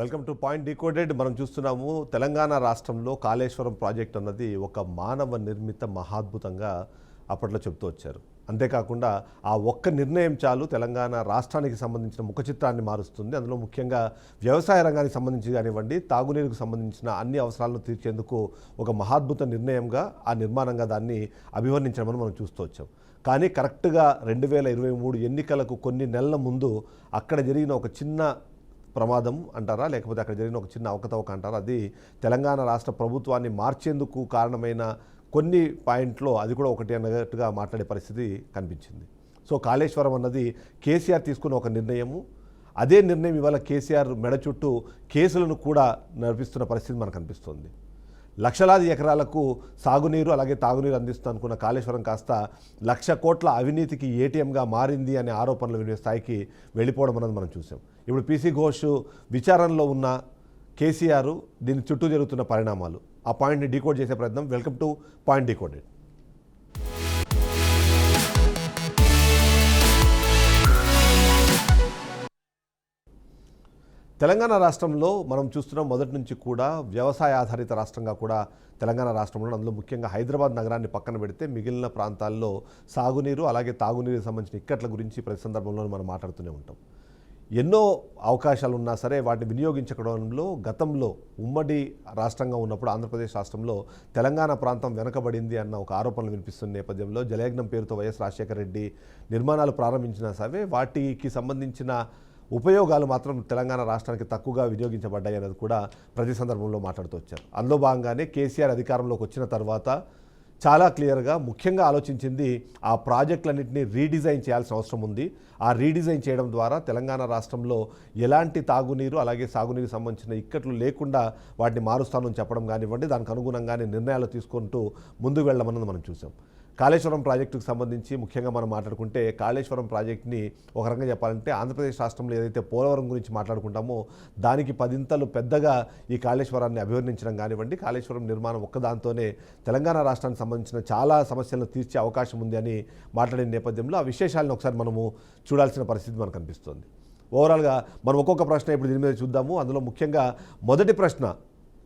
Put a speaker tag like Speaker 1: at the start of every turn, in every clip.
Speaker 1: Welcome to point decoded. మనం చూస్తున్నాము తెలంగాణ రాష్ట్రంలో కాళేశ్వరం ప్రాజెక్ట్ అన్నది ఒక మానవ నిర్మిత మహాద్భుతంగా అప్పట్లో చెప్తూ వచ్చారు. అంతేకాకుండా ఆ ఒక్క నిర్ణయం చాలు తెలంగాణ రాష్ట్రానికి సంబంధించిన ముఖ చిత్రాన్ని మారుస్తుంది. అందులో ముఖ్యంగా వ్యవసాయ రంగానికి సంబంధించి కానివ్వండి, తాగునీరుకు సంబంధించిన అన్ని అవసరాలను తీర్చేందుకు ఒక మహాద్భుత నిర్ణయంగా ఆ నిర్మాణంగా దాన్ని అభివర్ణించడం మనం చూస్తూ వచ్చాం. కానీ కరెక్ట్గా 2023 ఎన్నికలకు కొన్ని నెలల ముందు అక్కడ జరిగిన ఒక చిన్న ప్రమాదం అంటారా, లేకపోతే అక్కడ జరిగిన ఒక చిన్న అవకతవక అంటారా, అది తెలంగాణ రాష్ట్ర ప్రభుత్వాన్ని మార్చేందుకు కారణమైన కొన్ని పాయింట్లో అది కూడా ఒకటి అన్నట్టుగా మాట్లాడే పరిస్థితి కనిపించింది. సో కాళేశ్వరం అన్నది కేసీఆర్ తీసుకున్న ఒక నిర్ణయము. అదే నిర్ణయం ఇవాళ కేసీఆర్ మెడ చుట్టూ కేసులను కూడా నడిపిస్తున్న పరిస్థితి మనకు కనిపిస్తుంది. లక్షలాది ఎకరాలకు సాగునీరు అలాగే తాగునీరు అందిస్తూ అనుకున్న కాళేశ్వరం కాస్త 1,00,000 కోట్ల అవినీతికి ఏటీఎంగా మారింది అనే ఆరోపణలు వినే స్థాయికి వెళ్ళిపోవడం అనేది మనం చూసాం. ఇప్పుడు పీసీ ఘోష్ విచారణలో ఉన్న కేసీఆర్ దీని చుట్టూ జరుగుతున్న పరిణామాలు, ఆ పాయింట్ని డీకోడ్ చేసే ప్రయత్నం. Welcome to point decoded. Telangana రాష్ట్రంలో మనం చూస్తున్నాం మొదటి నుంచి కూడా వ్యవసాయ ఆధారిత రాష్ట్రంగా కూడా తెలంగాణ రాష్ట్రంలో, అందులో ముఖ్యంగా హైదరాబాద్ నగరాన్ని పక్కన పెడితే మిగిలిన ప్రాంతాల్లో సాగునీరు అలాగే తాగునీరుకి సంబంధించిన ఇక్కట్ల గురించి ప్రతి సందర్భంలో మనం మాట్లాడుతూనే ఉంటాం. ఎన్నో అవకాశాలు ఉన్నా సరే వాటిని వినియోగించుకోవడంలో గతంలో ఉమ్మడి రాష్ట్రంగా ఉన్నప్పుడు ఆంధ్రప్రదేశ్ రాష్ట్రంలో తెలంగాణ ప్రాంతం వెనకబడింది అన్న ఒక ఆరోపణలు వినిపిస్తున్న నేపథ్యంలో జలయజ్ఞం పేరుతో వైఎస్ రాజశేఖర రెడ్డి నిర్మాణాలు ప్రారంభించినా సరే వాటికి సంబంధించిన ఉపయోగాలు మాత్రం తెలంగాణ రాష్ట్రానికి తక్కువగా వినియోగించబడ్డాయి అనేది కూడా ప్రతి సందర్భంలో మాట్లాడుతూ వచ్చారు. అందులో భాగంగానే కేసీఆర్ అధికారంలోకి వచ్చిన తర్వాత చాలా క్లియర్గా ముఖ్యంగా ఆలోచించింది ఆ ప్రాజెక్టులన్నింటినీ రీడిజైన్ చేయాల్సిన అవసరం ఉంది. ఆ రీడిజైన్ చేయడం ద్వారా తెలంగాణ రాష్ట్రంలో ఎలాంటి తాగునీరు అలాగే సాగునీరుకు సంబంధించిన ఇక్కట్లు లేకుండా వాటిని మారుస్తానని చెప్పడం కానివ్వండి, దానికి అనుగుణంగానే నిర్ణయాలు తీసుకుంటూ ముందుకు వెళ్ళమన్నది మనం చూసాం. కాళేశ్వరం ప్రాజెక్టుకు సంబంధించి ముఖ్యంగా మనం మాట్లాడుకుంటే కాళేశ్వరం ప్రాజెక్ట్ని ఒక రకంగా చెప్పాలంటే ఆంధ్రప్రదేశ్ రాష్ట్రంలో ఏదైతే పోలవరం గురించి మాట్లాడుకుంటామో దానికి 10 పెద్దగా ఈ కాళేశ్వరాన్ని అభివర్ణించడం కానివ్వండి, కాళేశ్వరం నిర్మాణం ఒక్కదాంతోనే తెలంగాణ రాష్ట్రానికి సంబంధించిన చాలా సమస్యలను తీర్చే అవకాశం ఉంది అని మాట్లాడిన నేపథ్యంలో ఆ విశేషాలను ఒకసారి మనము చూడాల్సిన పరిస్థితి మనకు కనిపిస్తుంది. ఓవరాల్గా మనం ఒక్కొక్క ప్రశ్న ఇప్పుడు దీని మీద చూద్దాము. అందులో ముఖ్యంగా మొదటి ప్రశ్న,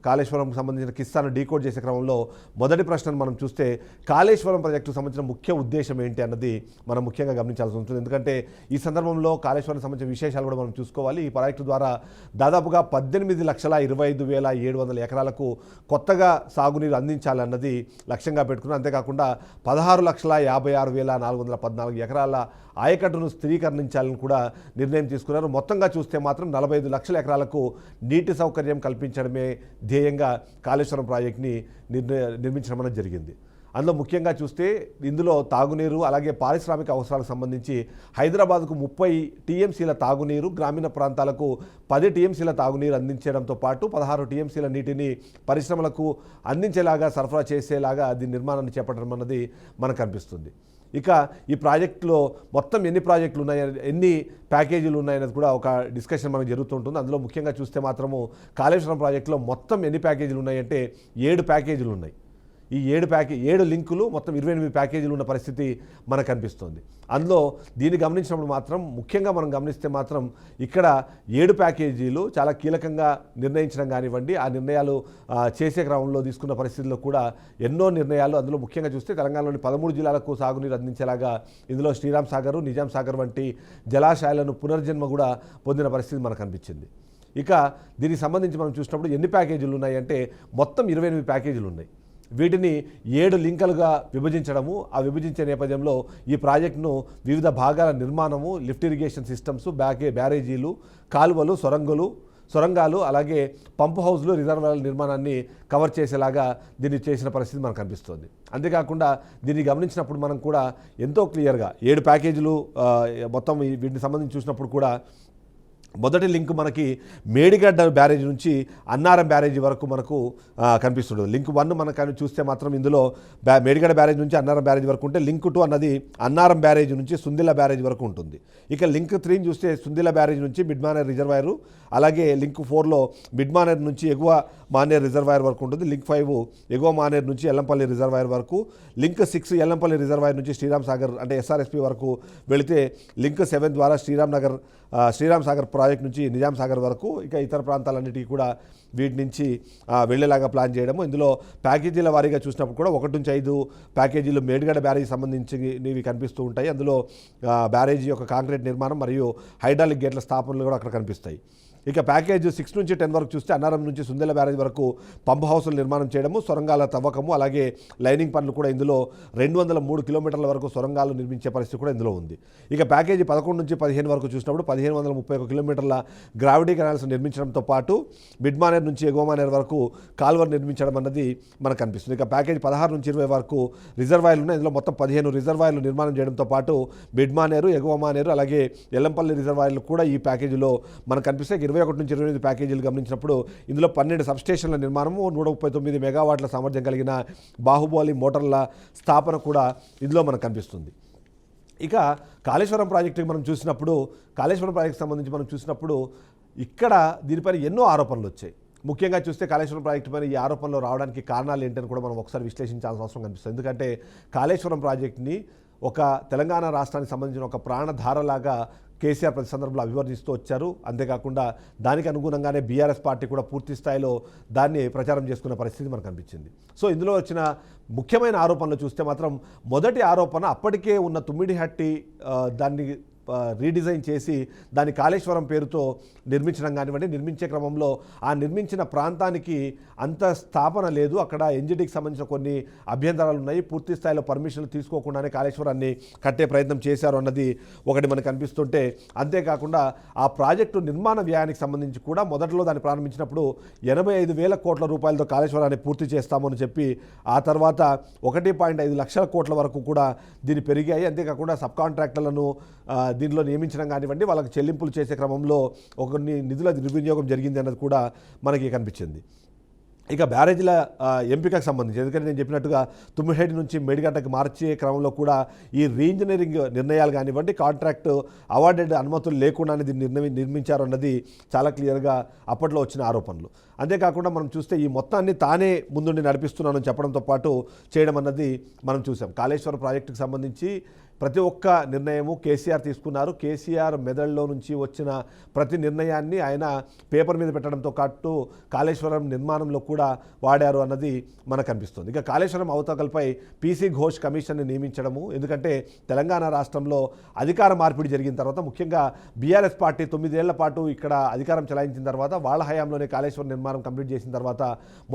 Speaker 1: కాళేశ్వరంకి సంబంధించిన కిస్సాను డీకోడ్ చేసే క్రమంలో మొదటి ప్రశ్నను మనం చూస్తే కాళేశ్వరం ప్రాజెక్టుకు సంబంధించిన ముఖ్య ఉద్దేశం ఏంటి అన్నది మనం ముఖ్యంగా గమనించాల్సి ఉంటుంది. ఎందుకంటే ఈ సందర్భంలో కాళేశ్వరం సంబంధించిన విశేషాలు కూడా మనం చూసుకోవాలి. ఈ ప్రాజెక్టు ద్వారా దాదాపుగా 18,25,700 ఎకరాలకు కొత్తగా సాగునీరు అందించాలన్నది లక్ష్యంగా పెట్టుకున్నారు. అంతేకాకుండా 16,56,414 ఎకరాల ఆయకట్టును స్థిరీకరించాలని కూడా నిర్ణయం తీసుకున్నారు. మొత్తంగా చూస్తే మాత్రం 45 లక్షల ఎకరాలకు నీటి సౌకర్యం కల్పించడమే ధ్యేయంగా కాళేశ్వరం ప్రాజెక్ట్ని నిర్మించడం అనేది జరిగింది. అందులో ముఖ్యంగా చూస్తే ఇందులో తాగునీరు అలాగే పారిశ్రామిక అవసరాలకు సంబంధించి హైదరాబాద్కు 30 టీఎంసీల తాగునీరు, గ్రామీణ ప్రాంతాలకు 10 టీఎంసీల తాగునీరు అందించడంతో పాటు 16 టీఎంసీల నీటిని పరిశ్రమలకు అందించేలాగా సరఫరా చేసేలాగా దీని నిర్మాణాన్ని చేపట్టడం అన్నది మనకు కనిపిస్తుంది. ఇక ఈ ప్రాజెక్టులో మొత్తం ఎన్ని ప్రాజెక్టులు ఉన్నాయి, ఎన్ని ప్యాకేజీలు ఉన్నాయనేది కూడా ఒక డిస్కషన్ మనకు జరుగుతుంటుంది. అందులో ముఖ్యంగా చూస్తే మాత్రము కాళేశ్వరం ప్రాజెక్టులో మొత్తం ఎన్ని ప్యాకేజీలు ఉన్నాయంటే 7 ప్యాకేజీలు ఉన్నాయి. ఈ 7 లింకులు మొత్తం 28 ప్యాకేజీలు ఉన్న పరిస్థితి మనకు కనిపిస్తుంది. అందులో దీన్ని గమనించినప్పుడు మాత్రం ముఖ్యంగా మనం గమనిస్తే మాత్రం ఇక్కడ 7 ప్యాకేజీలు చాలా కీలకంగా నిర్ణయించడం కానివ్వండి, ఆ నిర్ణయాలు చేసే క్రమంలో తీసుకున్న పరిస్థితుల్లో కూడా ఎన్నో నిర్ణయాలు. అందులో ముఖ్యంగా చూస్తే తెలంగాణలోని 13 జిల్లాలకు సాగునీరు అందించేలాగా ఇందులో శ్రీరామ్ సాగర్, నిజాం సాగర్ వంటి జలాశయాలను పునర్జన్మ కూడా పొందిన పరిస్థితి మనకు కనిపించింది. ఇక దీనికి సంబంధించి మనం చూసినప్పుడు ఎన్ని ప్యాకేజీలు ఉన్నాయంటే మొత్తం 28 ప్యాకేజీలు ఉన్నాయి. వీటిని 7 లింకులుగా విభజించడము, ఆ విభజించే నేపథ్యంలో ఈ ప్రాజెక్టును వివిధ భాగాల నిర్మాణము, లిఫ్ట్ ఇరిగేషన్ సిస్టమ్స్, బ్యారేజీలు, కాలువలు, సొరంగాలు అలాగే పంప్ హౌస్లు, రిజర్వాయర్ల నిర్మాణాన్ని కవర్ చేసేలాగా దీన్ని చేసిన పరిస్థితి మనకు కనిపిస్తుంది. అంతేకాకుండా దీన్ని గమనించినప్పుడు మనం కూడా ఎంతో క్లియర్గా 7 ప్యాకేజీలు మొత్తం వీటిని సంబంధించి చూసినప్పుడు కూడా మొదటి లింక్ మనకి మేడిగడ్డ బ్యారేజ్ నుంచి అన్నారం బ్యారేజీ వరకు మనకు కనిపిస్తుంది. లింక్ 1 మనకు చూస్తే మాత్రం ఇందులో మేడిగడ్డ బ్యారేజ్ నుంచి అన్నారం బ్యారేజ్ వరకు ఉంటే, లింక్ 2 అన్నది అన్నారం బ్యారేజ్ నుంచి సుందిల్ల బ్యారేజ్ వరకు ఉంటుంది. ఇక లింక్ 3 చూస్తే సుందిల్ల బ్యారేజ్ నుంచి మిడ్మానేర్ రిజర్వాయరు, అలాగే లింక్ 4లో మిడ్మానేర్ నుంచి ఎగువ మానేర్ రిజర్వాయర్ వరకు ఉంటుంది. లింక్ 5 ఎగువ మానేర్ నుంచి ఎల్లంపల్లి రిజర్వాయర్ వరకు, లింక్ 6 ఎల్లంపల్లి రిజర్వాయర్ నుంచి శ్రీరామ్ సాగర్ అంటే ఎస్ఆర్ఎస్పి వరకు వెళితే, లింక్ 7 ద్వారా శ్రీరామ్ సాగర్ ప్రాజెక్ట్ నుంచి నిజాం సాగర్ వరకు ఇక ఇతర ప్రాంతాలన్నిటికీ కూడా వీటి నుంచి వెళ్ళేలాగా ప్లాన్ చేయడము. ఇందులో ప్యాకేజీల వారీగా చూసినప్పుడు కూడా 1 నుంచి 5 ప్యాకేజీలు మేడిగడ్డ బ్యారేజీ సంబంధించినవి కనిపిస్తూ ఉంటాయి. అందులో బ్యారేజీ యొక్క కాంక్రీట్ నిర్మాణం మరియు హైడ్రాలిక్ గేట్ల స్థాపనలు కూడా అక్కడ కనిపిస్తాయి. ఇక ప్యాకేజ్ 6 నుంచి 10 వరకు చూస్తే అన్నారం నుంచి సుందెల బ్యారేజ్ వరకు పంప్ హౌస్లు నిర్మాణం చేయడము, సొరంగాల తవ్వకము, అలాగే లైనింగ్ పనులు కూడా ఇందులో 203 కిలోమీటర్ల వరకు సొరంగాలు నిర్మించే పరిస్థితి కూడా ఇందులో ఉంది. ఇక ప్యాకేజీ 11 నుంచి 15 వరకు చూసినప్పుడు 1531 కిలోమీటర్ల గ్రావిటీ కెనాల్స్ నిర్మించడంతో పాటు మిడ్మానేర్ నుంచి ఎగువమానేర్ వరకు కాల్వర్ నిర్మించడం అన్నది మనకు కనిపిస్తుంది. ఇక ప్యాకేజ్ 16 నుంచి 20 వరకు రిజర్వాయర్లు ఉన్నాయి. ఇందులో మొత్తం 15 రిజర్వాయర్లు నిర్మాణం చేయడంతో పాటు మిడ్మానేరు, ఎగువమానేరు, అలాగే ఎల్లంపల్లి రిజర్వాయర్లు కూడా ఈ ప్యాకేజీలో మనకు కనిపిస్తాయి. 21 నుంచి 28 ప్యాకేజీలు గమనించినప్పుడు ఇందులో 12 సబ్స్టేషన్ల నిర్మాణము, 139 మెగావాట్ల సామర్థ్యం కలిగిన బాహుబలి మోటార్ల స్థాపన కూడా ఇందులో మనకు కనిపిస్తుంది. ఇక కాళేశ్వరం ప్రాజెక్టుకి మనం చూసినప్పుడు, కాళేశ్వరం ప్రాజెక్టుకి సంబంధించి మనం చూసినప్పుడు ఇక్కడ దీనిపైన ఎన్నో ఆరోపణలు వచ్చాయి. ముఖ్యంగా చూస్తే కాళేశ్వరం ప్రాజెక్టు పైన ఈ ఆరోపణలు రావడానికి కారణాలు ఏంటని కూడా మనం ఒకసారి విశ్లేషించాల్సిన అవసరం కనిపిస్తుంది. ఎందుకంటే కాళేశ్వరం ప్రాజెక్టుని ఒక తెలంగాణ రాష్ట్రానికి సంబంధించిన ఒక ప్రాణధారలాగా కేసీఆర్ ప్రతి సందర్భంలో అభివర్ణిస్తూ వచ్చారు. అంతేకాకుండా దానికి అనుగుణంగానే బీఆర్ఎస్ పార్టీ కూడా పూర్తి స్థాయిలో దాన్ని ప్రచారం చేసుకున్న పరిస్థితి మనకు కనిపించింది. సో ఇందులో వచ్చిన ముఖ్యమైన ఆరోపణలు చూస్తే మాత్రం మొదటి ఆరోపణ అప్పటికే ఉన్న తుమ్మిడిహట్టి దాన్ని రీడిజైన్ చేసి దాని కాళేశ్వరం పేరుతో నిర్మించడం కానివ్వండి, నిర్మించే క్రమంలో ఆ నిర్మించిన ప్రాంతానికి అంత స్థాపన లేదు, అక్కడ ఎన్జిటికి సంబంధించిన కొన్ని అభ్యంతరాలు ఉన్నాయి, పూర్తి స్థాయిలో పర్మిషన్లు తీసుకోకుండానే కాళేశ్వరాన్ని కట్టే ప్రయత్నం చేశారు అన్నది ఒకటి మనకు కనిపిస్తుంటే, అంతేకాకుండా ఆ ప్రాజెక్టు నిర్మాణ వ్యయానికి సంబంధించి కూడా మొదట్లో దాన్ని ప్రారంభించినప్పుడు 85,000 కోట్ల రూపాయలతో కాళేశ్వరాన్ని పూర్తి చేస్తామని చెప్పి ఆ తర్వాత 1.5 లక్షల కోట్ల వరకు కూడా దీన్ని పెరిగాయి. అంతేకాకుండా సబ్ కాంట్రాక్టర్లను దీనిలో నియమించడం కానివ్వండి, వాళ్ళకి చెల్లింపులు చేసే క్రమంలో కొన్ని నిధుల దుర్వినియోగం జరిగింది అన్నది కూడా మనకి కనిపించింది. ఇక బ్యారేజీల ఎంపికకు సంబంధించి, ఎందుకంటే నేను చెప్పినట్టుగా తుమ్మిడిహట్టి నుంచి మేడిగడ్డకు మార్చే క్రమంలో కూడా ఈ రీఇంజనీరింగ్ నిర్ణయాలు కానివ్వండి, కాంట్రాక్ట్ అవార్డెడ్ అనుమతులు లేకుండానే దీన్ని నిర్మించారు అన్నది చాలా క్లియర్గా అప్పట్లో వచ్చిన ఆరోపణలు. అంతేకాకుండా మనం చూస్తే ఈ మొత్తాన్ని తానే ముందుండి నడిపిస్తున్నానని చెప్పడంతో పాటు చేయడం అన్నది మనం చూసాం. కాళేశ్వరం ప్రాజెక్టుకు సంబంధించి ప్రతి ఒక్క నిర్ణయము కేసీఆర్ తీసుకున్నారు. కేసీఆర్ మెదడులో నుంచి వచ్చిన ప్రతి నిర్ణయాన్ని ఆయన పేపర్ మీద పెట్టడంతో పాటు కాళేశ్వరం నిర్మాణంలో కూడా వాడారు అన్నది మనకు కనిపిస్తుంది. ఇక కాళేశ్వరం అవతకలపై పీసీ ఘోష్ కమిషన్ని నియమించడము, ఎందుకంటే తెలంగాణ రాష్ట్రంలో అధికార మార్పిడి జరిగిన తర్వాత, ముఖ్యంగా బీఆర్ఎస్ పార్టీ 9 ఏళ్ల పాటు ఇక్కడ అధికారం చెలాయించిన తర్వాత, వాళ్ళ హయాంలోనే కాళేశ్వరం నిర్మాణం కంప్లీట్ చేసిన తర్వాత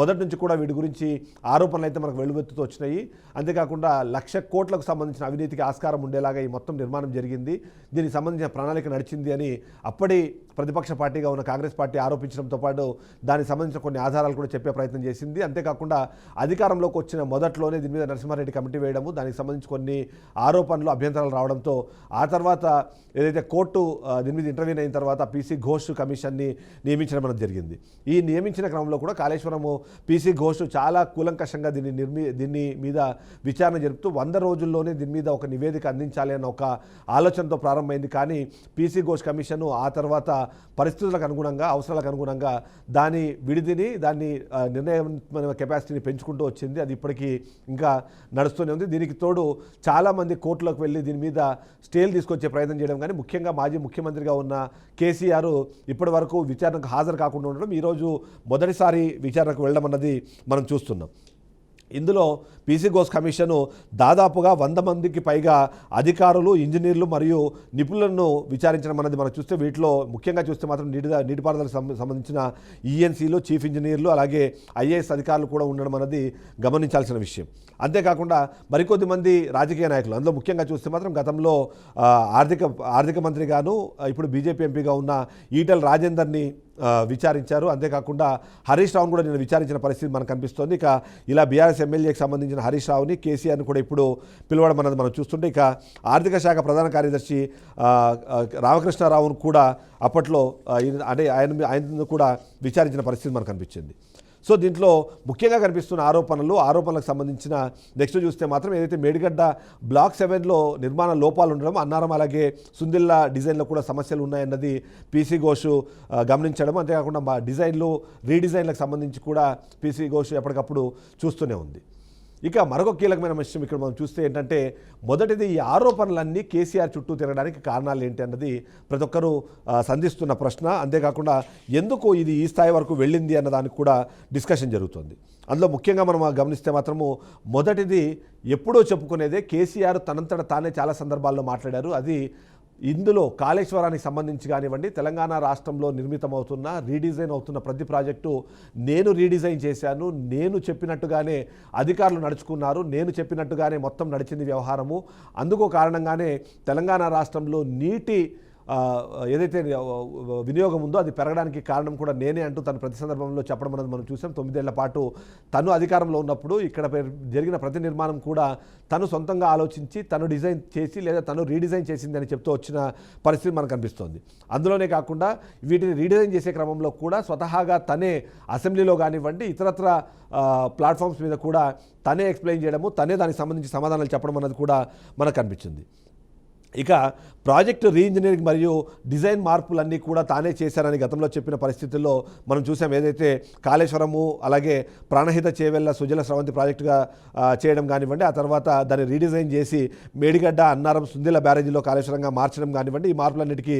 Speaker 1: మొదటి నుంచి కూడా వీటి గురించి ఆరోపణలు అయితే మనకు వెలువెత్తుతూ వచ్చినాయి. అంతేకాకుండా 1,00,000 కోట్లకు సంబంధించిన అవినీతికి ఆస్కారం ఉండేలాగా ఈ మొత్తం నిర్మాణం జరిగింది, దీనికి సంబంధించిన ప్రణాళిక నడిచింది అని అప్పటి ప్రతిపక్ష పార్టీగా ఉన్న కాంగ్రెస్ పార్టీ ఆరోపించడంతో పాటు దానికి సంబంధించిన కొన్ని ఆధారాలు కూడా చెప్పే ప్రయత్నం చేసింది. అంతేకాకుండా అధికారంలోకి వచ్చిన మొదట్లోనే దీని మీద నరసింహారెడ్డి కమిటీ వేయడము, దానికి సంబంధించి కొన్ని ఆరోపణలు అభ్యంతరాలు రావడంతో ఆ తర్వాత ఏదైతే కోర్టు దీని మీద ఇంటర్వ్యూన్ అయిన తర్వాత పీసీ ఘోష్ కమిషన్ని నియమించడం అనేది జరిగింది. ఈ నియమించిన క్రమంలో కూడా కాళేశ్వరము పీసీ ఘోష్ చాలా కూలంకషంగా దీన్ని మీద విచారణ జరుపుతూ 100 రోజుల్లోనే దీని మీద ఒక నివేదిక అందించాలి అన్న ఒక ఆలోచనతో ప్రారంభమైంది. కానీ పీసీ ఘోష్ కమిషన్ ఆ తర్వాత పరిస్థితులకు అనుగుణంగా, అవసరాలకు అనుగుణంగా దాని విడిదిని, దాన్ని నిర్ణయం కెపాసిటీని పెంచుకుంటూ వచ్చింది. అది ఇప్పటికీ ఇంకా నడుస్తూనే ఉంది. దీనికి తోడు చాలామంది కోర్టులోకి వెళ్ళి దీని మీద స్టేలు తీసుకొచ్చే ప్రయత్నం చేయడం, కానీ ముఖ్యంగా మాజీ ముఖ్యమంత్రిగా ఉన్న కేసీఆర్ ఇప్పటి వరకు విచారణకు హాజరు కాకుండా ఉండడం, ఈరోజు మొదటిసారి విచారణకు వెళ్ళడం అన్నది మనం చూస్తున్నాం. ఇందులో పీసీ ఘోష్ కమిషను దాదాపుగా 100 మందికి పైగా అధికారులు, ఇంజనీర్లు మరియు నిపుణులను విచారించడం అన్నది మనం చూస్తే, వీటిలో ముఖ్యంగా చూస్తే మాత్రం నీటిపారుదలకు సంబంధించిన ఈఎన్సీలు, చీఫ్ ఇంజనీర్లు, అలాగే ఐఏఎస్ అధికారులు కూడా ఉండడం అన్నది గమనించాల్సిన విషయం. అంతేకాకుండా మరికొద్ది మంది రాజకీయ నాయకులు, అందులో ముఖ్యంగా చూస్తే మాత్రం గతంలో ఆర్థిక మంత్రిగాను ఇప్పుడు బీజేపీ ఎంపీగా ఉన్న ఈటెల రాజేందర్ని విచారించారు. అంతేకాకుండా హరీష్ రావును కూడా నేను విచారించిన పరిస్థితి మనకు కనిపిస్తోంది. ఇక ఇలా బీఆర్ఎస్ ఎమ్మెల్యేకి సంబంధించిన హరీష్ రావుని, కేసీఆర్ని కూడా ఇప్పుడు పిలవడం అన్నది మనం చూస్తుంటే, ఇక ఆర్థిక శాఖ ప్రధాన కార్యదర్శి రామకృష్ణారావును కూడా అప్పట్లో అంటే ఆయన కూడా విచారించిన పరిస్థితి మనకు కనిపించింది. సో దీంట్లో ముఖ్యంగా కనిపిస్తున్న ఆరోపణలకు సంబంధించిన నెక్స్ట్ చూస్తే మాత్రం ఏదైతే మేడిగడ్డ బ్లాక్ 7లో నిర్మాణ లోపాలు ఉండడం, అన్నారం అలాగే సుందిల్లా డిజైన్లో కూడా సమస్యలు ఉన్నాయన్నది పీసీ ఘోష్ గమనించడం, అంతేకాకుండా డిజైన్లు రీడిజైన్లకు సంబంధించి కూడా పీసీ ఘోష్ ఎప్పటికప్పుడు చూస్తూనే ఉంది. ఇక మరొక కీలకమైన విషయం ఇక్కడ మనం చూస్తే ఏంటంటే మొదటిది ఈ ఆరోపణలన్నీ కేసీఆర్ చుట్టూ తిరగడానికి కారణాలు ఏంటి అన్నది ప్రతి ఒక్కరూ సంధిస్తున్న ప్రశ్న. అంతేకాకుండా ఎందుకు ఇది ఈ స్థాయి వరకు వెళ్ళింది అన్న దానికి కూడా డిస్కషన్ జరుగుతుంది. అందులో ముఖ్యంగా మనం గమనిస్తే మాత్రము మొదటిది ఎప్పుడో చెప్పుకునేదే కేసీఆర్ తనంతట తానే చాలా సందర్భాల్లో మాట్లాడారు. అది ఇందులో కాళేశ్వరానికి సంబంధించి కానివ్వండి, తెలంగాణ రాష్ట్రంలో నిర్మితమవుతున్న రీడిజైన్ అవుతున్న ప్రతి ప్రాజెక్టు నేను రీడిజైన్ చేశాను, నేను చెప్పినట్టుగానే అధికారులు నడుచుకున్నారు, నేను చెప్పినట్టుగానే మొత్తం నడిచింది వ్యవహారము. అందుకో కారణంగానే తెలంగాణ రాష్ట్రంలో నీటి ఏదైతే వినియోగం ఉందో అది పెరగడానికి కారణం కూడా నేనే అంటూ తను ప్రతి సందర్భంలో చెప్పడం అనేది మనం చూసాం. 9 ఏళ్ల పాటు తను అధికారంలో ఉన్నప్పుడు ఇక్కడ జరిగిన ప్రతి నిర్మాణం కూడా తను సొంతంగా ఆలోచించి తను డిజైన్ చేసి లేదా తను రీడిజైన్ చేసిందని చెప్తూ వచ్చిన పరిస్థితి మనకు కనిపిస్తోంది. అందులోనే కాకుండా వీటిని రీడిజైన్ చేసే క్రమంలో కూడా స్వతహాగా తనే అసెంబ్లీలో కానివ్వండి ఇతరత్ర ప్లాట్ఫామ్స్ మీద కూడా తనే ఎక్స్ప్లెయిన్ చేయడము, తనే దానికి సంబంధించి సమాధానాలు చెప్పడం అన్నది కూడా మనకు కనిపించింది. ఇక ప్రాజెక్టు రీఇంజనీరింగ్ మరియు డిజైన్ మార్పులన్నీ కూడా తానే చేశారని గతంలో చెప్పిన పరిస్థితుల్లో మనం చూసాం. ఏదైతే కాళేశ్వరము అలాగే ప్రాణహిత చేవెళ్ళ సుజల స్రవంతి ప్రాజెక్టుగా చేయడం కానివ్వండి, ఆ తర్వాత దాన్ని రీడిజైన్ చేసి మేడిగడ్డ అన్నారం సుందిల బ్యారేజీలో కాళేశ్వరంగా మార్చడం కానివ్వండి, ఈ మార్పులన్నిటికీ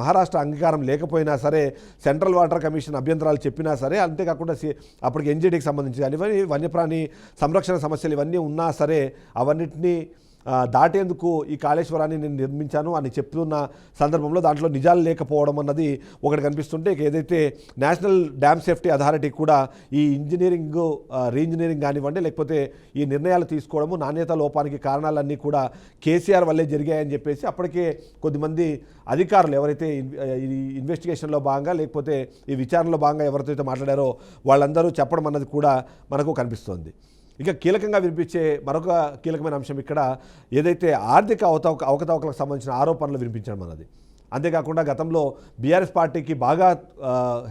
Speaker 1: మహారాష్ట్ర అంగీకారం లేకపోయినా సరే, సెంట్రల్ వాటర్ కమిషన్ అభ్యంతరాలు చెప్పినా సరే, అంతేకాకుండా అప్పటికి ఎన్జీడీకి సంబంధించి కానివ్వండి వన్యప్రాణి సంరక్షణ సమస్యలు ఇవన్నీ ఉన్నా సరే అవన్నిటినీ దాటేందుకు ఈ కాళేశ్వరాన్ని నేను నిర్మించాను అని చెప్తున్న సందర్భంలో దాంట్లో నిజాలు లేకపోవడం అన్నది ఒకటి కనిపిస్తుంటే, ఏదైతే నేషనల్ డ్యామ్ సేఫ్టీ అథారిటీ కూడా ఈ ఇంజనీరింగ్ రీఇంజనీరింగ్ కానివ్వండి లేకపోతే ఈ నిర్ణయాలు తీసుకోవడము నాణ్యత లోపానికి కారణాలన్నీ కూడా కేసీఆర్ వల్లే జరిగాయని చెప్పేసి అప్పటికే కొద్దిమంది అధికారులు ఎవరైతే ఈ ఇన్వెస్టిగేషన్లో భాగంగా లేకపోతే ఈ విచారణలో భాగంగా ఎవరితో మాట్లాడారో వాళ్ళందరూ చెప్పడం అన్నది కూడా మనకు కనిపిస్తోంది. ఇక కీలకంగా వినిపించే మరొక కీలకమైన అంశం ఇక్కడ ఏదైతే ఆర్థిక అవకతవకలకు సంబంధించిన ఆరోపణలు వినిపించడం అన్నది. అంతేకాకుండా గతంలో బీఆర్ఎస్ పార్టీకి బాగా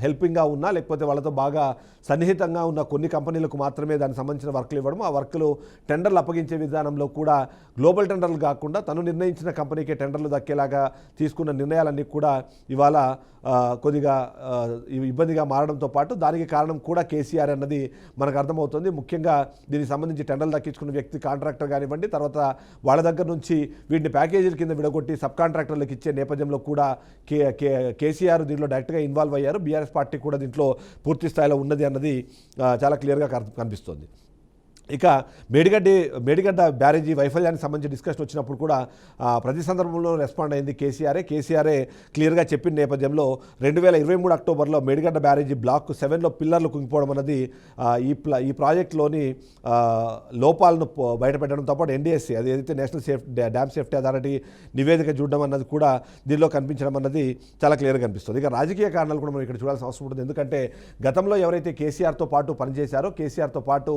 Speaker 1: హెల్పింగ్గా ఉన్నా లేకపోతే వాళ్ళతో బాగా సన్నిహితంగా ఉన్న కొన్ని కంపెనీలకు మాత్రమే దానికి సంబంధించిన వర్క్లు ఇవ్వడం, ఆ వర్క్లు టెండర్లు అప్పగించే విధానంలో కూడా గ్లోబల్ టెండర్లు కాకుండా తను నిర్ణయించిన కంపెనీకే టెండర్లు దక్కేలాగా తీసుకున్న నిర్ణయాలన్నీ కూడా ఇవాళ కొద్దిగా ఇబ్బందిగా మారడంతో పాటు దానికి కారణం కూడా కేసీఆర్ అన్నది మనకు అర్థమవుతుంది. ముఖ్యంగా దీనికి సంబంధించి టెండర్లు దక్కించుకున్న వ్యక్తి కాంట్రాక్టర్ కానివ్వండి, తర్వాత వాళ్ళ దగ్గర నుంచి వీటిని ప్యాకేజీల కింద విడగొట్టి సబ్ కాంట్రాక్టర్లకు ఇచ్చే నేపథ్యంలో కూడా కేసీఆర్ దీంట్లో డైరెక్ట్గా ఇన్వాల్వ్ అయ్యారు. బీఆర్ఎస్ పార్టీ కూడా దీంట్లో పూర్తి స్థాయిలో ఉన్నది అన్నది చాలా క్లియర్గా కనిపిస్తోంది. ఇక మేడిగడ్డ బ్యారేజీ వైఫల్యానికి సంబంధించి డిస్కషన్ వచ్చినప్పుడు కూడా ప్రతి సందర్భంలో రెస్పాండ్ అయింది కేసీఆరే క్లియర్గా చెప్పిన నేపథ్యంలో 2023 అక్టోబర్లో మేడిగడ్డ బ్యారేజీ బ్లాక్ 7లో పిల్లర్లు కుంగిపోవడం అన్నది ఈ ప్రాజెక్టులోని లోపాలను బయటపెట్టడంతో పాటు ఎన్డీఎస్సీ అది ఏదైతే నేషనల్ డ్యామ్ సేఫ్టీ అథారిటీ నివేదిక చూడడం అన్నది కూడా దీనిలో కనిపించడం అన్నది చాలా క్లియర్గా కనిపిస్తుంది. ఇక రాజకీయ కారణాలు కూడా మనం ఇక్కడ చూడాల్సిన అవసరం ఉంటుంది. ఎందుకంటే గతంలో ఎవరైతే కేసీఆర్తో పాటు పనిచేశారో, కేసీఆర్తో పాటు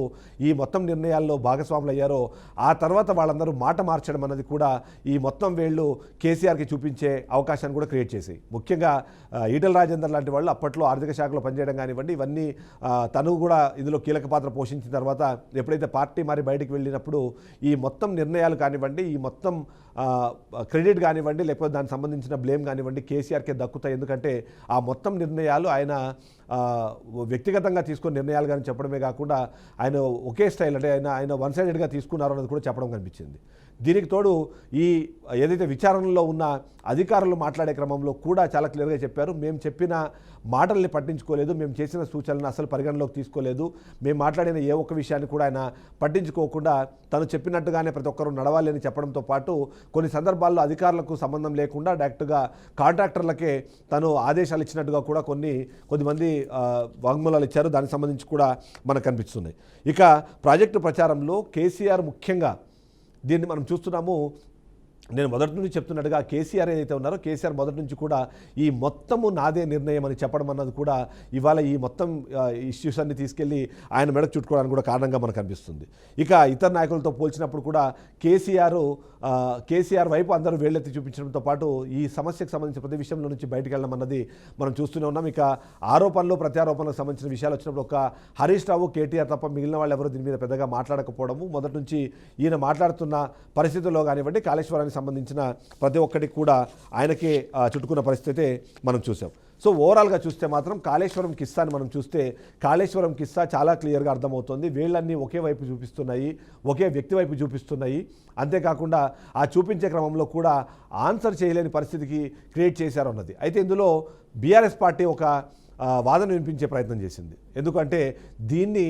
Speaker 1: ఈ మొత్తం నిర్ణయాల్లో భాగస్వాములు అయ్యారో, ఆ తర్వాత వాళ్ళందరూ మాట మార్చడం అన్నది కూడా ఈ మొత్తం వేళ్ళు కేసీఆర్కి చూపించే అవకాశాన్ని కూడా క్రియేట్ చేసి, ముఖ్యంగా ఈటెల రాజేందర్ లాంటి వాళ్ళు అప్పట్లో ఆర్థిక శాఖలో పనిచేయడం కానివ్వండి, ఇవన్నీ తను కూడా ఇందులో కీలక పాత్ర పోషించిన తర్వాత ఎప్పుడైతే పార్టీ మరి బయటికి వెళ్ళినప్పుడు ఈ మొత్తం నిర్ణయాలు కానివ్వండి, ఈ మొత్తం క్రెడిట్ కానివ్వండి లేకపోతే దానికి సంబంధించిన బ్లేమ్ కానివ్వండి కేసీఆర్కే దక్కుతాయి. ఎందుకంటే ఆ మొత్తం నిర్ణయాలు ఆయన వ్యక్తిగతంగా తీసుకున్న నిర్ణయాలు కానీ చెప్పడమే కాకుండా ఆయన ఒకే స్టైల్ అంటే ఆయన వన్ సైడెడ్గా తీసుకున్నారు అన్నది కూడా చెప్పడం కనిపించింది. దీనికి తోడు ఈ ఏదైతే విచారణలో ఉన్న అధికారులు మాట్లాడే క్రమంలో కూడా చాలా క్లియర్గా చెప్పారు, మేము చెప్పిన మాటల్ని పట్టించుకోలేదు, మేము చేసిన సూచనలను అసలు పరిగణలోకి తీసుకోలేదు, మేము మాట్లాడిన ఏ ఒక్క విషయాన్ని కూడా ఆయన పట్టించుకోకుండా తను చెప్పినట్టుగానే ప్రతి ఒక్కరూ నడవాలి అని చెప్పడంతో పాటు కొన్ని సందర్భాల్లో అధికారులకు సంబంధం లేకుండా డైరెక్ట్గా కాంట్రాక్టర్లకే తను ఆదేశాలు ఇచ్చినట్టుగా కూడా కొద్దిమంది వాంగ్మూలాలు ఇచ్చారు. దానికి సంబంధించి కూడా మనకు కనిపిస్తున్నాయి. ఇక ప్రాజెక్టు ప్రచారంలో కేసీఆర్ ముఖ్యంగా దీన్ని మనం చూస్తున్నాము. నేను మొదటి నుంచి చెప్తున్నట్టుగా కేసీఆర్ ఏదైతే ఉన్నారో కేసీఆర్ మొదటి నుంచి కూడా ఈ మొత్తము నాదే నిర్ణయం అని చెప్పడం అన్నది కూడా ఇవాళ ఈ మొత్తం ఇష్యూస్ అన్ని తీసుకెళ్ళి ఆయన మెడకు చుట్టుకోవడానికి కూడా కారణంగా మనకు అనిపిస్తుంది. ఇక ఇతర నాయకులతో పోల్చినప్పుడు కూడా కేసీఆర్ వైపు అందరూ వేళ్ళెత్తి చూపించడంతో పాటు ఈ సమస్యకు సంబంధించిన ప్రతి విషయంలో నుంచి బయటకు వెళ్ళడం అన్నది మనం చూస్తూనే ఉన్నాం. ఇక ఆరోపణలు ప్రత్యారోపణలకు సంబంధించిన విషయాలు వచ్చినప్పుడు ఒక హరీష్ రావు, కేటీఆర్ తప్ప మిగిలిన వాళ్ళు ఎవరు దీని మీద పెద్దగా మాట్లాడకపోవడము, మొదటి నుంచి ఈయన మాట్లాడుతున్న పరిస్థితుల్లో కానివ్వండి కాళేశ్వరానికి సంబంధించిన ప్రతి ఒక్కటి కూడా ఆయనకే చుట్టుకున్న పరిస్థితి మనం చూసాం. సో ఓవరాల్గా చూస్తే మాత్రం కాళేశ్వరం కిస్సాని మనం చూస్తే కాళేశ్వరం కిస్సా చాలా క్లియర్గా అర్థమవుతుంది. వేళ్ళన్నీ ఒకే వైపు చూపిస్తున్నాయి, ఒకే వ్యక్తి వైపు చూపిస్తున్నాయి. అంతేకాకుండా ఆ చూపించే క్రమంలో కూడా ఆన్సర్ చేయలేని పరిస్థితికి క్రియేట్ చేశారు అన్నది. అయితే ఇందులో బీఆర్ఎస్ పార్టీ ఒక వాదన వినిపించే ప్రయత్నం చేసింది. ఎందుకంటే దీన్ని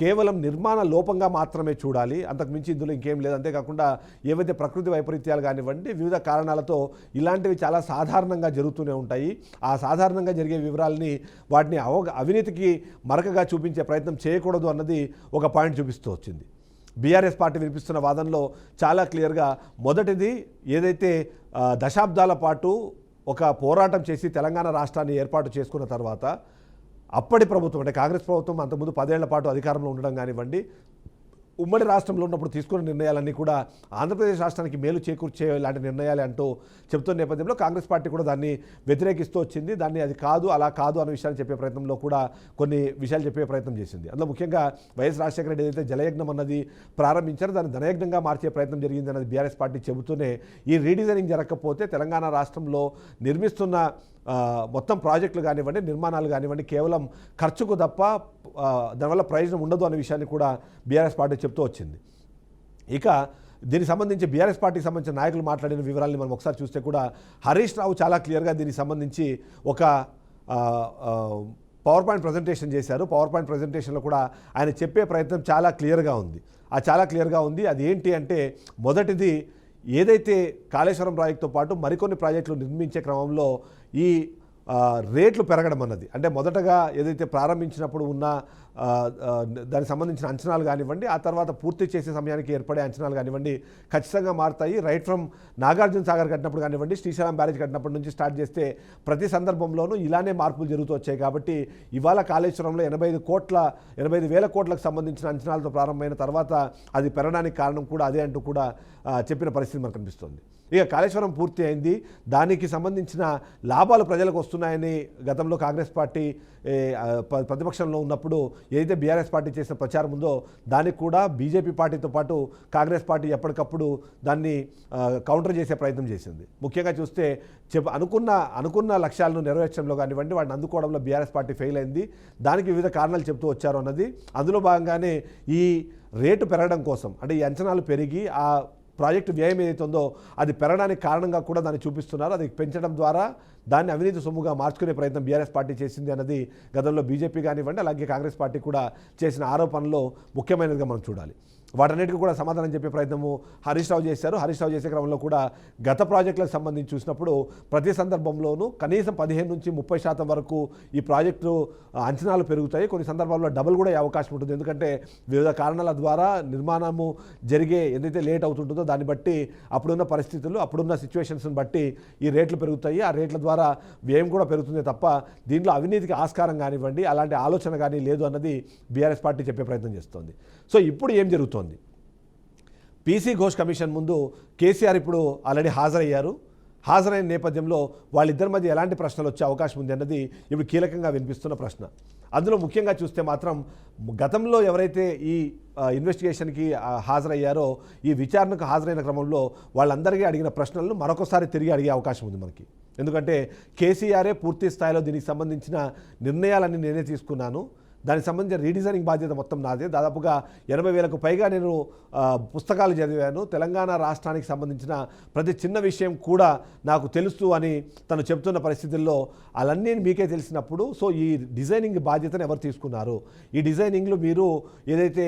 Speaker 1: కేవలం నిర్మాణ లోపంగా మాత్రమే చూడాలి, అంతకుమించి ఇందులో ఇంకేం లేదు. అంతేకాకుండా ఏవైతే ప్రకృతి వైపరీత్యాలు కానివ్వండి, వివిధ కారణాలతో ఇలాంటివి చాలా సాధారణంగా జరుగుతూనే ఉంటాయి. ఆ సాధారణంగా జరిగే వివరాలని వాటిని అవినీతికి మరకగా చూపించే ప్రయత్నం చేయకూడదు అన్నది ఒక పాయింట్ చూపిస్తూ వచ్చింది. బీఆర్ఎస్ పార్టీ వినిపిస్తున్న వాదనలో చాలా క్లియర్గా మొదటిది ఏదైతే దశాబ్దాల పాటు ఒక పోరాటం చేసి తెలంగాణ రాష్ట్రాన్ని ఏర్పాటు చేసుకున్న తర్వాత అప్పటి ప్రభుత్వం అంటే కాంగ్రెస్ ప్రభుత్వం అంతకుముందు 10 ఏళ్ల పాటు అధికారంలో ఉండడం కానివ్వండి, ఉమ్మడి రాష్ట్రంలో ఉన్నప్పుడు తీసుకున్న నిర్ణయాలన్నీ కూడా ఆంధ్రప్రదేశ్ రాష్ట్రానికి మేలు చేకూర్చే లాంటి నిర్ణయాలే అంటూ చెబుతున్న నేపథ్యంలో కాంగ్రెస్ పార్టీ కూడా దాన్ని వ్యతిరేకిస్తూ వచ్చింది. దాన్ని అది కాదు, అలా కాదు అనే విషయాన్ని చెప్పే ప్రయత్నంలో కూడా కొన్ని విషయాలు చెప్పే ప్రయత్నం చేసింది. అందులో ముఖ్యంగా వైఎస్ రాజశేఖర రెడ్డి ఏదైతే జలయజ్ఞం అన్నది ప్రారంభించారో దాన్ని ధనయజ్ఞంగా మార్చే ప్రయత్నం జరిగింది అన్నది బీఆర్ఎస్ పార్టీ చెబుతూనే ఈ రీడిజైనింగ్ జరగకపోతే తెలంగాణ రాష్ట్రంలో నిర్మిస్తున్న మొత్తం ప్రాజెక్టులు కానివ్వండి, నిర్మాణాలు కానివ్వండి కేవలం ఖర్చుకు తప్ప దానివల్ల ప్రయోజనం ఉండదు అనే విషయాన్ని కూడా బీఆర్ఎస్ పార్టీ చెప్తూ వచ్చింది. ఇక దీనికి సంబంధించి బీఆర్ఎస్ పార్టీకి సంబంధించిన నాయకులు మాట్లాడిన వివరాలని మనం ఒకసారి చూస్తే కూడా హరీష్ రావు చాలా క్లియర్గా దీనికి సంబంధించి ఒక పవర్ పాయింట్ ప్రజెంటేషన్ చేశారు. పవర్ పాయింట్ ప్రజెంటేషన్లో కూడా ఆయన చెప్పే ప్రయత్నం చాలా క్లియర్గా ఉంది. అది ఏంటి అంటే మొదటిది ఏదైతే కాళేశ్వరం ప్రాజెక్టుతో పాటు మరికొన్ని ప్రాజెక్టులు నిర్మించే క్రమంలో ఈ రేట్లు పెరగడం అన్నది, అంటే మొదటగా ఏదైతే ప్రారంభించినప్పుడు ఉన్న దానికి సంబంధించిన అంచనాలు కానివ్వండి, ఆ తర్వాత పూర్తి చేసే సమయానికి ఏర్పడే అంచనాలు కానివ్వండి ఖచ్చితంగా మారుతాయి. రైట్ ఫ్రమ్ నాగార్జున సాగర్ కట్టినప్పుడు కానివ్వండి, శ్రీశైలం బ్యారేజ్ కట్టినప్పటి నుంచి స్టార్ట్ చేస్తే ప్రతి సందర్భంలోనూ ఇలానే మార్పులు జరుగుతూ వచ్చాయి. కాబట్టి ఇవాళ కాళేశ్వరంలో 85,000 కోట్లకు సంబంధించిన అంచనాలతో ప్రారంభమైన తర్వాత అది పెరగడానికి కారణం కూడా అదే అంటూ కూడా చెప్పిన పరిస్థితి మనకు కనిపిస్తుంది. ఇక కాళేశ్వరం పూర్తి అయింది, దానికి సంబంధించిన లాభాలు ప్రజలకు వస్తున్నాయని గతంలో కాంగ్రెస్ పార్టీ ప్రతిపక్షంలో ఉన్నప్పుడు ఏదైతే బీఆర్ఎస్ పార్టీ చేసిన ప్రచారం ఉందో దానికి కూడా బీజేపీ పార్టీతో పాటు కాంగ్రెస్ పార్టీ ఎప్పటికప్పుడు దాన్ని కౌంటర్ చేసే ప్రయత్నం చేసింది. ముఖ్యంగా చూస్తే అనుకున్న లక్ష్యాలను నెరవేర్చడంలో కానివ్వండి, వాటిని అందుకోవడంలో బీఆర్ఎస్ పార్టీ ఫెయిల్ అయింది. దానికి వివిధ కారణాలు చెప్తూ వచ్చారు అన్నది. అందులో భాగంగానే ఈ రేటు పెరగడం కోసం, అంటే ఈ అంచనాలు పెరిగి ఆ ప్రాజెక్టు వ్యయం ఏదైతే ఉందో అది పెరగడానికి కారణంగా కూడా దాన్ని చూపిస్తున్నారు. అది పెంచడం ద్వారా దాన్ని అవినీతి సొమ్ముగా మార్చుకునే ప్రయత్నం బీఆర్ఎస్ పార్టీ చేసింది అన్నది గతంలో బీజేపీ కానివ్వండి, అలాగే కాంగ్రెస్ పార్టీ కూడా చేసిన ఆరోపణలో ముఖ్యమైనదిగా మనం చూడాలి. వాటన్నిటికీ కూడా సమాధానం చెప్పే ప్రయత్నము హరీష్ రావు చేశారు. హరీష్ రావు చేసే క్రమంలో కూడా గత ప్రాజెక్టులకు సంబంధించి చూసినప్పుడు ప్రతి సందర్భంలోనూ కనీసం 15 నుంచి 30% వరకు ఈ ప్రాజెక్టు అంచనాలు పెరుగుతాయి. కొన్ని సందర్భాల్లో డబుల్ కూడా అయ్యే అవకాశం ఉంటుంది. ఎందుకంటే వివిధ కారణాల ద్వారా నిర్మాణము జరిగే ఏదైతే లేట్ అవుతుంటుందో దాన్ని బట్టి అప్పుడున్న పరిస్థితులు, అప్పుడున్న సిచ్యువేషన్స్ని బట్టి ఈ రేట్లు పెరుగుతాయి. ఆ రేట్ల ద్వారా వ్యయం కూడా పెరుగుతుంది తప్ప దీంట్లో అవినీతికి ఆస్కారం కానివ్వండి, అలాంటి ఆలోచన కానీ లేదు అన్నది బీఆర్ఎస్ పార్టీ చెప్పే ప్రయత్నం చేస్తోంది. సో ఇప్పుడు ఏం జరుగుతుంది? పీసీ ఘోష్ కమిషన్ ముందు కేసీఆర్ ఇప్పుడు ఆల్రెడీ హాజరైన నేపథ్యంలో వాళ్ళిద్దరి మధ్య ఎలాంటి ప్రశ్నలు వచ్చే అవకాశం ఉంది అన్నది ఇప్పుడు కీలకంగా వినిపిస్తున్న ప్రశ్న. అందులో ముఖ్యంగా చూస్తే మాత్రం గతంలో ఎవరైతే ఈ ఇన్వెస్టిగేషన్కి హాజరయ్యారో, ఈ విచారణకు హాజరైన క్రమంలో వాళ్ళందరికీ అడిగిన ప్రశ్నలను మరొకసారి తిరిగి అడిగే అవకాశం ఉంది మనకి. ఎందుకంటే కేసీఆరే పూర్తి స్థాయిలో దీనికి సంబంధించిన నిర్ణయాలన్నీ నేనే తీసుకున్నాను, దానికి సంబంధించిన రీడిజైనింగ్ బాధ్యత మొత్తం నాదే, దాదాపుగా 80,000కు పైగా నేను పుస్తకాలు చదివాను, తెలంగాణ రాష్ట్రానికి సంబంధించిన ప్రతి చిన్న విషయం కూడా నాకు తెలుసు అని తను చెప్తున్న పరిస్థితుల్లో అవన్నీ మీకే తెలిసినప్పుడు సో ఈ డిజైనింగ్ బాధ్యతను ఎవరు తీసుకున్నారు? ఈ డిజైనింగ్లో మీరు ఏదైతే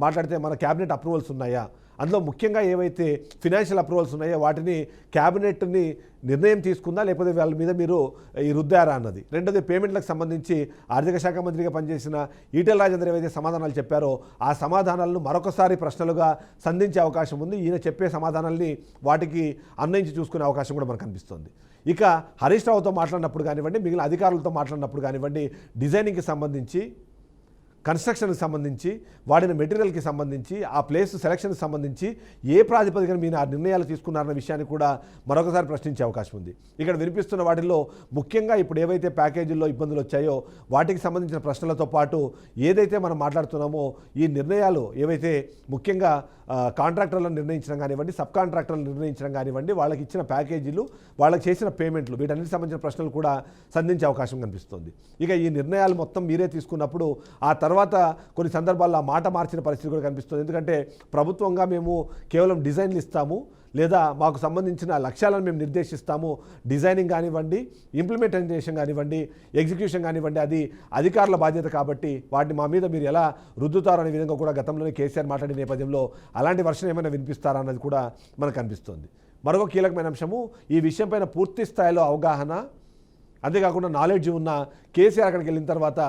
Speaker 1: మాట్లాడితే మన క్యాబినెట్ అప్రూవల్స్ ఉన్నాయా, అందులో ముఖ్యంగా ఏవైతే ఫినాన్షియల్ అప్రూవల్స్ ఉన్నాయో వాటిని క్యాబినెట్ని నిర్ణయం తీసుకుందా లేకపోతే వాళ్ళ మీద మీరు ఈ రుద్దారా అన్నది. రెండోది పేమెంట్లకు సంబంధించి ఆర్థిక శాఖ మంత్రిగా పనిచేసిన ఈటెల రాజేందర్ ఏవైతే సమాధానాలు చెప్పారో ఆ సమాధానాలను మరొకసారి ప్రశ్నలుగా సంధించే అవకాశం ఉంది. ఈయన చెప్పే సమాధానాల్ని వాటికి అన్వయించి చూసుకునే అవకాశం కూడా మనకు కనిపిస్తుంది. ఇక హరీష్ రావుతో మాట్లాడినప్పుడు కానివ్వండి, మిగిలిన అధికారులతో మాట్లాడినప్పుడు కానివ్వండి, డిజైనింగ్కి సంబంధించి కన్స్ట్రక్షన్కి సంబంధించి వాడిన మెటీరియల్కి సంబంధించి ఆ ప్లేస్ సెలక్షన్కి సంబంధించి ఏ ప్రాతిపదికన మీరు ఆ నిర్ణయాలు తీసుకున్నారన్న విషయాన్ని కూడా మరొకసారి ప్రశ్నించే అవకాశం ఉంది. ఇక్కడ వినిపిస్తున్న వాటిల్లో ముఖ్యంగా ఇప్పుడు ఏవైతే ప్యాకేజీల్లో ఇబ్బందులు వచ్చాయో వాటికి సంబంధించిన ప్రశ్నలతో పాటు ఏదైతే మనం మాట్లాడుతున్నామో ఈ నిర్ణయాలు ఏవైతే ముఖ్యంగా కాంట్రాక్టర్లను నిర్ణయించడం కానివ్వండి, సబ్ కాంట్రాక్టర్లను నిర్ణయించడం కానివ్వండి, వాళ్ళకి ఇచ్చిన ప్యాకేజీలు, వాళ్ళకి చేసిన పేమెంట్లు, వీటన్నిటికి సంబంధించిన ప్రశ్నలు కూడా సంధించే అవకాశం కనిపిస్తుంది. ఇక ఈ నిర్ణయాలు మొత్తం మీరే తీసుకున్నప్పుడు ఆ తర్వాత కొన్ని సందర్భాల్లో ఆ మాట మార్చిన పరిస్థితి కూడా కనిపిస్తుంది. ఎందుకంటే ప్రభుత్వంగా మేము కేవలం డిజైన్లు ఇస్తాము, లేదా మాకు సంబంధించిన లక్ష్యాలను మేము నిర్దేశిస్తాము, డిజైనింగ్ కానివ్వండి, ఇంప్లిమెంటేషన్ కానివ్వండి, ఎగ్జిక్యూషన్ కానివ్వండి, అది అధికారుల బాధ్యత కాబట్టి వాటిని మా మీద మీరు ఎలా రుద్దుతారు అనే విధంగా కూడా గతంలోనే కేసీఆర్ మాట్లాడిన నేపథ్యంలో అలాంటి వర్షన్ ఏమైనా వినిపిస్తారా అన్నది కూడా మనకు కనిపిస్తుంది. మరొక కీలకమైన అంశము ఈ విషయంపైన పూర్తి స్థాయిలో అవగాహన, అంతేకాకుండా నాలెడ్జ్ ఉన్న కేసీఆర్ అక్కడికి వెళ్ళిన తర్వాత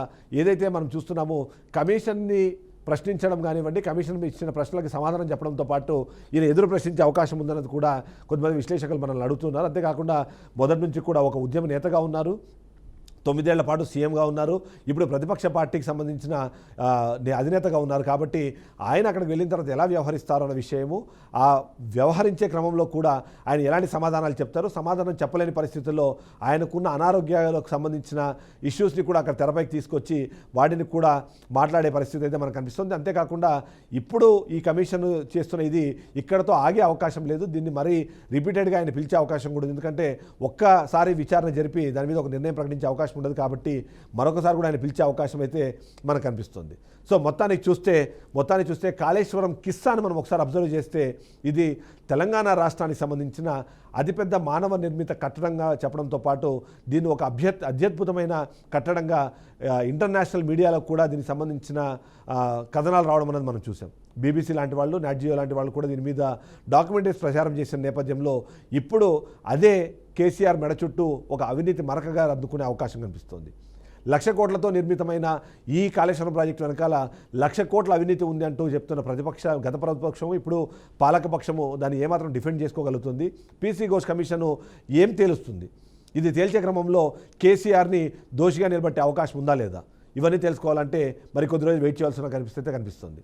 Speaker 1: ఏదైతే మనం చూస్తున్నామో కమిషన్ని ప్రశ్నించడం కానివ్వండి, కమిషన్ ఇచ్చిన ప్రశ్నలకు సమాధానం చెప్పడంతో పాటు ఈయన ఎదురు ప్రశ్నించే అవకాశం ఉందన్నది కూడా కొంతమంది విశ్లేషకులు మనల్ని అడుగుతున్నారు. అంతేకాకుండా మొదటి నుంచి కూడా ఒక ఉద్యమ నేతగా ఉన్నారు, 9 ఏళ్ల పాటు సీఎంగా ఉన్నారు, ఇప్పుడు ప్రతిపక్ష పార్టీకి సంబంధించిన అధినేతగా ఉన్నారు. కాబట్టి ఆయన అక్కడికి వెళ్ళిన తర్వాత ఎలా వ్యవహరిస్తారో అన్న విషయము, ఆ వ్యవహరించే క్రమంలో కూడా ఆయన ఎలాంటి సమాధానాలు చెప్తారు, సమాధానం చెప్పలేని పరిస్థితుల్లో ఆయనకున్న అనారోగ్యాలకు సంబంధించిన ఇష్యూస్ని కూడా అక్కడ తెరపైకి తీసుకొచ్చి వాటిని కూడా మాట్లాడే పరిస్థితి అయితే మనకు కనిపిస్తుంది. అంతేకాకుండా ఇప్పుడు ఈ కమిషన్ చేస్తున్న ఇది ఇక్కడతో ఆగే అవకాశం లేదు, దీన్ని మరీ రిపీటెడ్గా ఆయన పిలిచే అవకాశం కూడా ఉంది. ఎందుకంటే ఒక్కసారి విచారణ జరిపి దాని మీద ఒక నిర్ణయం ప్రకటించే అవకాశం ఉండదు కాబట్టి మరొకసారి కూడా ఆయన పిలిచే అవకాశం అయితే మనకు కనిపిస్తుంది. సో మొత్తానికి చూస్తే కాళేశ్వరం కిస్సాను మనం ఒకసారి అబ్జర్వ్ చేస్తే ఇది తెలంగాణ రాష్ట్రానికి సంబంధించిన అతిపెద్ద మానవ నిర్మిత కట్టడంగా చెప్పడంతో పాటు దీన్ని ఒక అత్యద్భుతమైన కట్టడంగా ఇంటర్నేషనల్ మీడియాలో కూడా దీనికి సంబంధించిన కథనాలు రావడం అనేది మనం చూసాం. బీబీసీ లాంటి వాళ్ళు, నాట్ జియో లాంటి వాళ్ళు కూడా దీని మీద డాక్యుమెంటరీస్ ప్రచారం చేసిన నేపథ్యంలో ఇప్పుడు అదే కేసీఆర్ మెడ చుట్టూ ఒక అవినీతి మరకగా అద్దుకునే అవకాశం కనిపిస్తోంది. 1,00,000 కోట్లతో నిర్మితమైన ఈ కాళేశ్వరం ప్రాజెక్టు వెనకాల 1,00,000 కోట్ల అవినీతి ఉంది అంటూ చెప్తున్న గత ప్రతిపక్షము, ఇప్పుడు పాలకపక్షము దాన్ని ఏమాత్రం డిఫెండ్ చేసుకోగలుగుతుంది? పీసీ ఘోష్ కమిషన్ ఏం తేలుస్తుంది? ఇది తేల్చే క్రమంలో కేసీఆర్ని దోషిగా నిలబెట్టే అవకాశం ఉందా లేదా? ఇవన్నీ తెలుసుకోవాలంటే మరి కొద్ది రోజులు వెయిట్ చేయాల్సిన కనిపిస్తుంది.